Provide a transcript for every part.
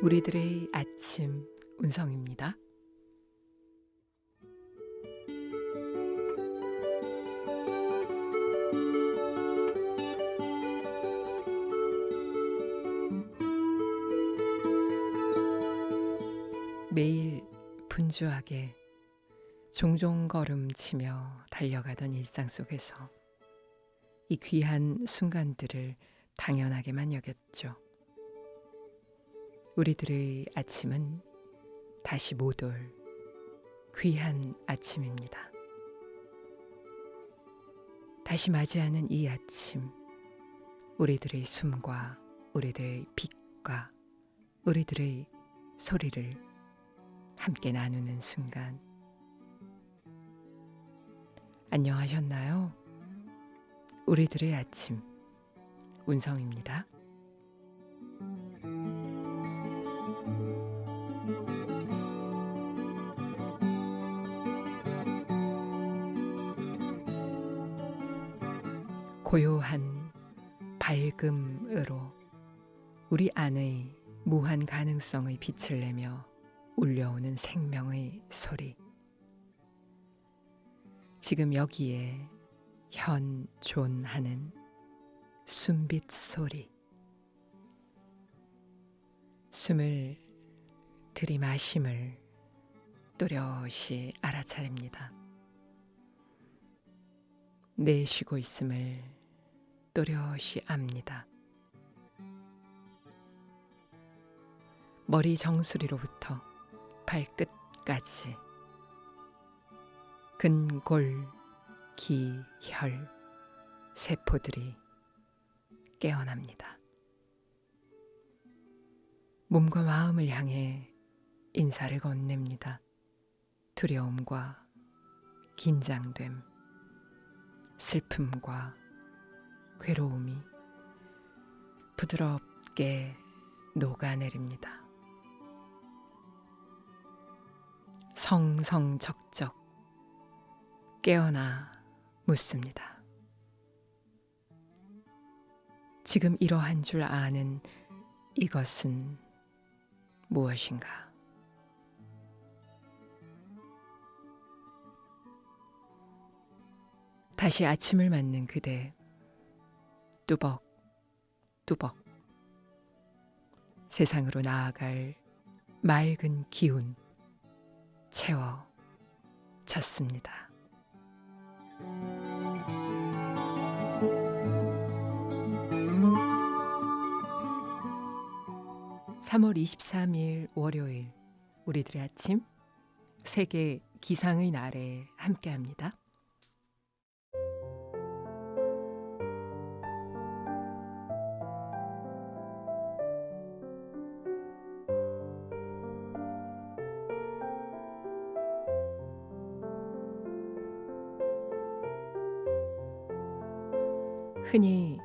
우리들의 아침 운성입니다. 매일 분주하게 종종 걸음치며 달려가던 일상 속에서 이 귀한 순간들을 당연하게만 여겼죠. 우리들의 아침은 다시 못 올 귀한 아침입니다. 다시 맞이하는 이 아침, 우리들의 숨과 우리들의 빛과 우리들의 소리를 함께 나누는 순간. 안녕하셨나요? 우리들의 아침 운성입니다. 고요한 밝음으로 우리 안의 무한 가능성의 빛을 내며 울려오는 생명의 소리. 지금 여기에 현존하는 숨빛 소리. 숨을 들이마심을 또렷이 알아차립니다. 내쉬고 있음을 또렷이 압니다. 머리 정수리로부터 발끝까지 근골, 기, 혈, 세포들이 깨어납니다. 몸과 마음을 향해 인사를 건넵니다. 두려움과 긴장됨, 슬픔과 괴로움이 부드럽게 녹아내립니다. 성성적적 깨어나 묻습니다. 지금 이러한 줄 아는 이것은 무엇인가? 다시 아침을 맞는 그대, 뚜벅뚜벅 세상으로 나아갈 맑은 기운 채워졌습니다. (3월 23일) 월요일, 우리들의 아침 세계 기상의 날에 함께합니다. 흔히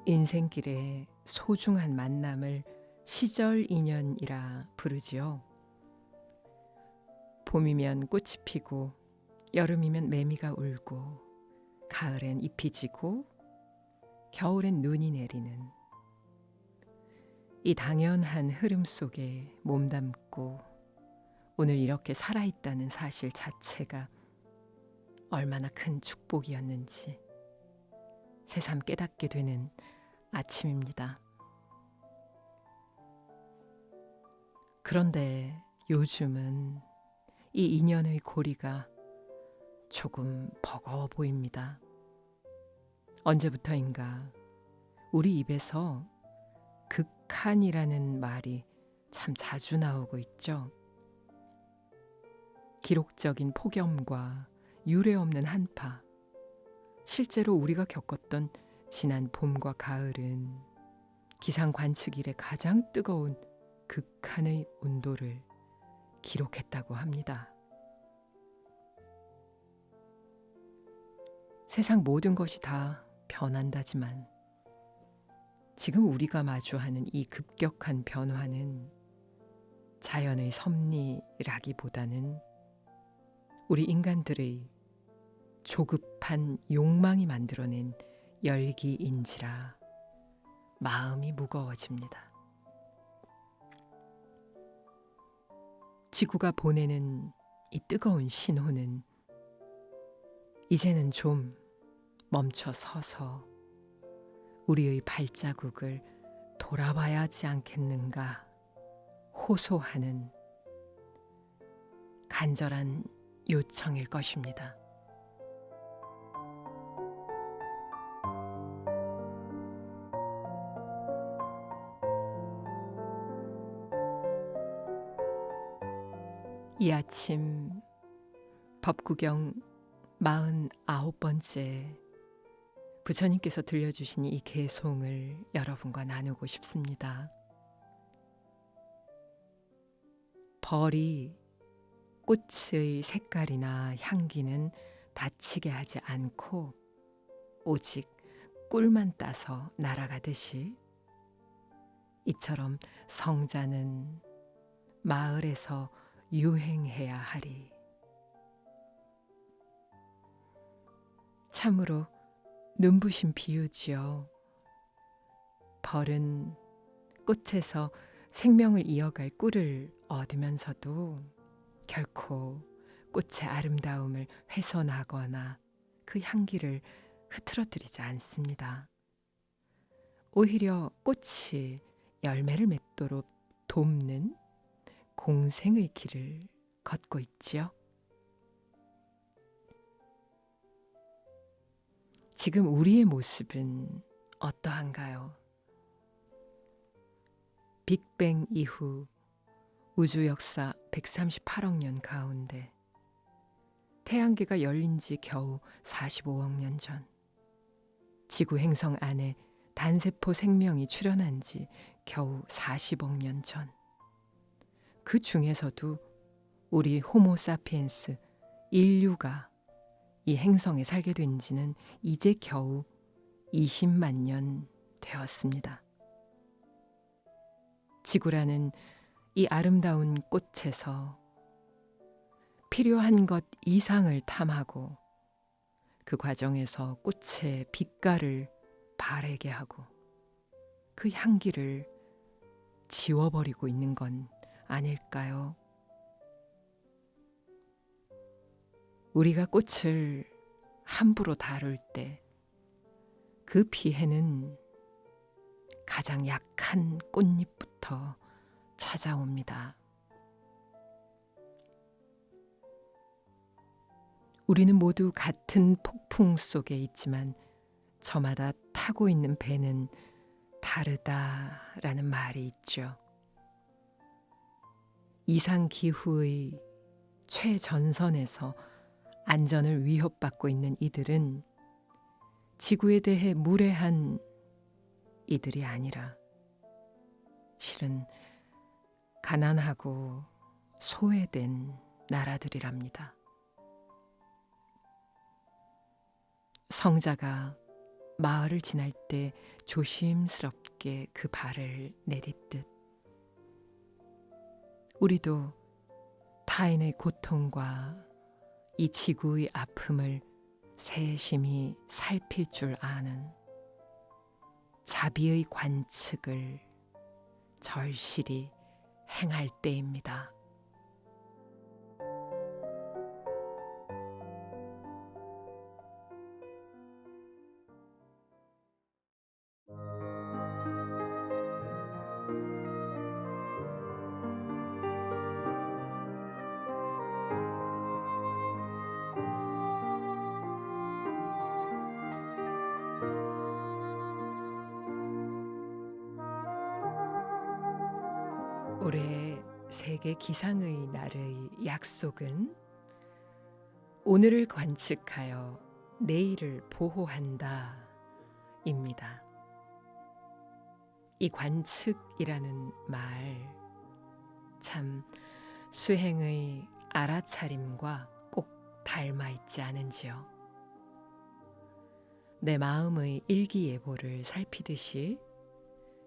인생길의 소중한 만남을 시절 인연이라 부르지요. 봄이면 꽃이 피고 여름이면 매미가 울고 가을엔 잎이 지고 겨울엔 눈이 내리는 이 당연한 흐름 속에 몸담고 오늘 이렇게 살아있다는 사실 자체가 얼마나 큰 축복이었는지 새삼 깨닫게 되는 아침입니다. 그런데 요즘은 이 인연의 고리가 조금 버거워 보입니다. 언제부터인가 우리 입에서 극한이라는 말이 참 자주 나오고 있죠. 기록적인 폭염과 유례 없는 한파, 실제로 우리가 겪었던 지난 봄과 가을은 기상 관측 이래 가장 뜨거운 극한의 온도를 기록했다고 합니다. 세상 모든 것이 다 변한다지만 지금 우리가 마주하는 이 급격한 변화는 자연의 섭리라기보다는 우리 인간들의 조급한 욕망이 만들어낸 열기인지라 마음이 무거워집니다. 지구가 보내는 이 뜨거운 신호는 이제는 좀 멈춰 서서 우리의 발자국을 돌아봐야 하지 않겠는가 호소하는 간절한 요청일 것입니다. 이 아침 법구경 49번째 부처님께서 들려주신 이 개송을 여러분과 나누고 싶습니다. 벌이 꽃의 색깔이나 향기는 다치게 하지 않고 오직 꿀만 따서 날아가듯이 이처럼 성자는 마을에서 유행해야 하리. 참으로 눈부신 비유지요. 벌은 꽃에서 생명을 이어갈 꿀을 얻으면서도 결코 꽃의 아름다움을 훼손하거나 그 향기를 흐트러뜨리지 않습니다. 오히려 꽃이 열매를 맺도록 돕는 공생의 길을 걷고 있지요. 지금 우리의 모습은 어떠한가요? 빅뱅 이후 우주 역사 138억 년 가운데 태양계가 열린 지 겨우 45억 년 전, 지구 행성 안에 단세포 생명이 출현한 지 겨우 40억 년 전, 그 중에서도 우리 호모사피엔스 인류가 이 행성에 살게 된 지는 이제 겨우 20만 년 되었습니다. 지구라는 이 아름다운 꽃에서 필요한 것 이상을 탐하고 그 과정에서 꽃의 빛깔을 바래게 하고 그 향기를 지워버리고 있는 건 아닐까요? 우리가 꽃을 함부로 다룰 때 그 피해는 가장 약한 꽃잎부터 찾아옵니다. 우리는 모두 같은 폭풍 속에 있지만 저마다 타고 있는 배는 다르다라는 말이 있죠. 이상기후의 최전선에서 안전을 위협받고 있는 이들은 지구에 대해 무례한 이들이 아니라 실은 가난하고 소외된 나라들이랍니다. 성자가 마을을 지날 때 조심스럽게 그 발을 내딛듯 우리도 타인의 고통과 이 지구의 아픔을 세심히 살필 줄 아는 자비의 관측을 절실히 행할 때입니다. 올해 세계 기상의 날의 약속은 오늘을 관측하여 내일을 보호한다 입니다. 이 관측이라는 말 참 수행의 알아차림과 꼭 닮아 있지 않은지요. 내 마음의 일기예보를 살피듯이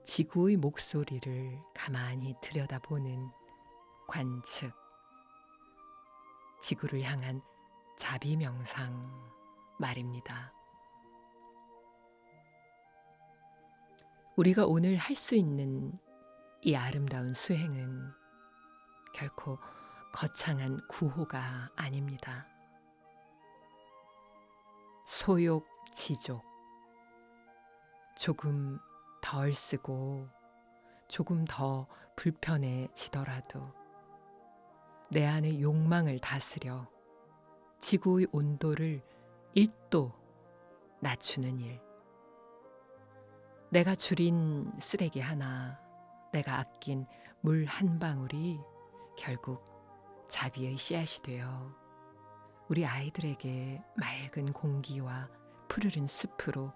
지구의 목소리를 가만히 들여다보는 관측, 지구를 향한 자비명상 말입니다. 우리가 오늘 할 수 있는 이 아름다운 수행은 결코 거창한 구호가 아닙니다. 소욕지족. 조금 덜 쓰고 조금 더 불편해지더라도 내 안의 욕망을 다스려 지구의 온도를 1도 낮추는 일. 내가 줄인 쓰레기 하나, 내가 아낀 물 한 방울이 결국 자비의 씨앗이 되어 우리 아이들에게 맑은 공기와 푸르른 숲으로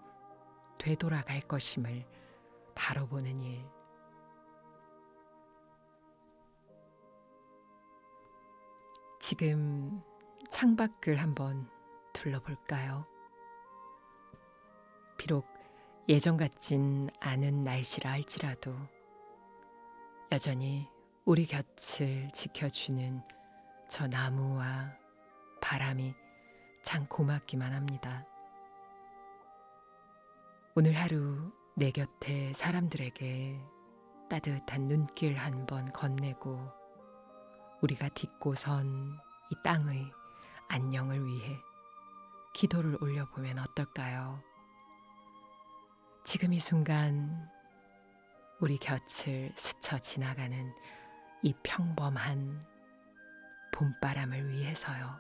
되돌아갈 것임을 바라보는 일. 지금 창밖을 한번 둘러볼까요? 비록 예전 같진 않은 날씨라 할지라도 여전히 우리 곁을 지켜주는 저 나무와 바람이 참 고맙기만 합니다. 오늘 하루 내 곁에 사람들에게 따뜻한 눈길 한번 건네고 우리가 딛고 선 이 땅의 안녕을 위해 기도를 올려보면 어떨까요? 지금 이 순간 우리 곁을 스쳐 지나가는 이 평범한 봄바람을 위해서요.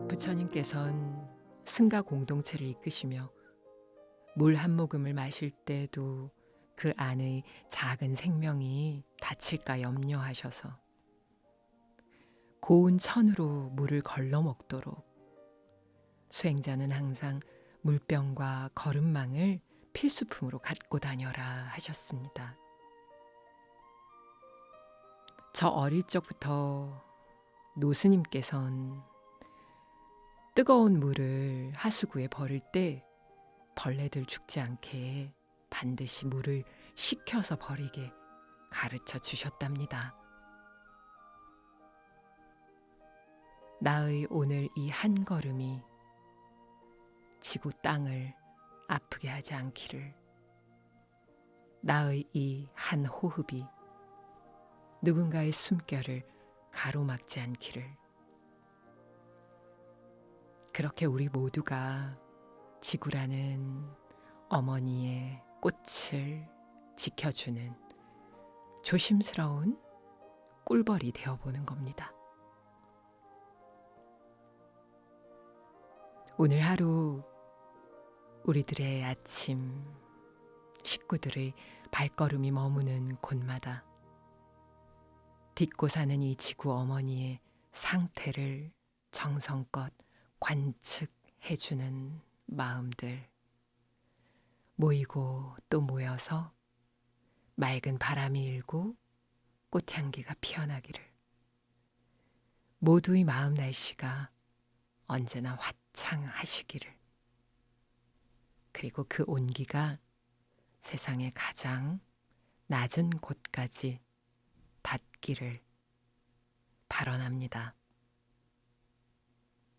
부처님께서는 승가 공동체를 이끄시며 물 한 모금을 마실 때도 그 안의 작은 생명이 다칠까 염려하셔서 고운 천으로 물을 걸러 먹도록 수행자는 항상 물병과 거름망을 필수품으로 갖고 다녀라 하셨습니다. 저 어릴 적부터 노스님께선 뜨거운 물을 하수구에 버릴 때 벌레들 죽지 않게 반드시 물을 식혀서 버리게 가르쳐 주셨답니다. 나의 오늘 이 한 걸음이 지구 땅을 아프게 하지 않기를, 나의 이 한 호흡이 누군가의 숨결을 가로막지 않기를, 그렇게 우리 모두가 지구라는 어머니의 꽃을 지켜주는 조심스러운 꿀벌이 되어보는 겁니다. 오늘 하루 우리들의 아침, 식구들의 발걸음이 머무는 곳마다 딛고 사는 이 지구 어머니의 상태를 정성껏 관측해주는 마음들 모이고 또 모여서 맑은 바람이 일고 꽃향기가 피어나기를, 모두의 마음 날씨가 언제나 화창하시기를, 그리고 그 온기가 세상의 가장 낮은 곳까지 닿기를 발언합니다.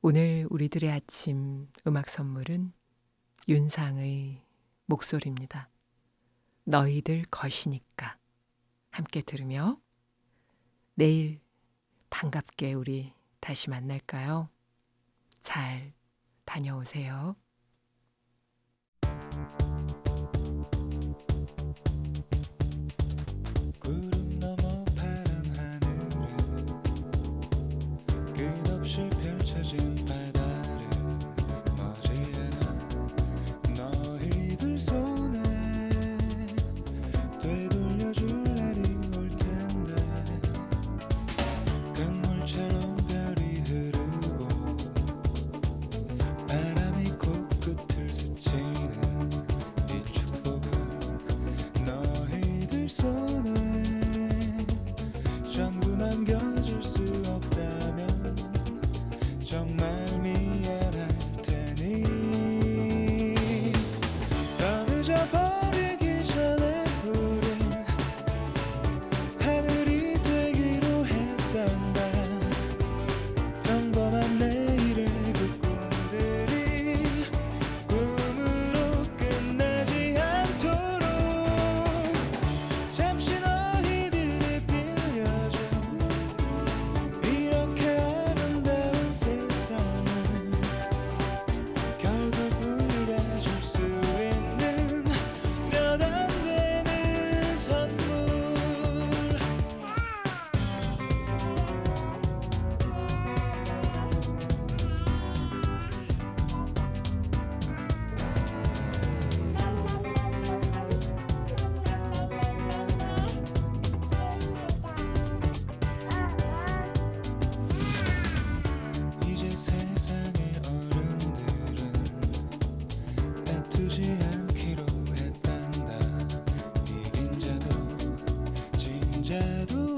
오늘 우리들의 아침 음악 선물은 윤상의 목소리입니다. 너희들 것이니까 함께 들으며 내일 반갑게 우리 다시 만날까요? 잘 다녀오세요. 구름 너머 파란 하늘을 끝없이 펼쳐진 바다를 머지않아 너희들 손에 되돌려줄 날이 올 텐데, 강물처럼 별이 흐르고 바람이 코 혼자도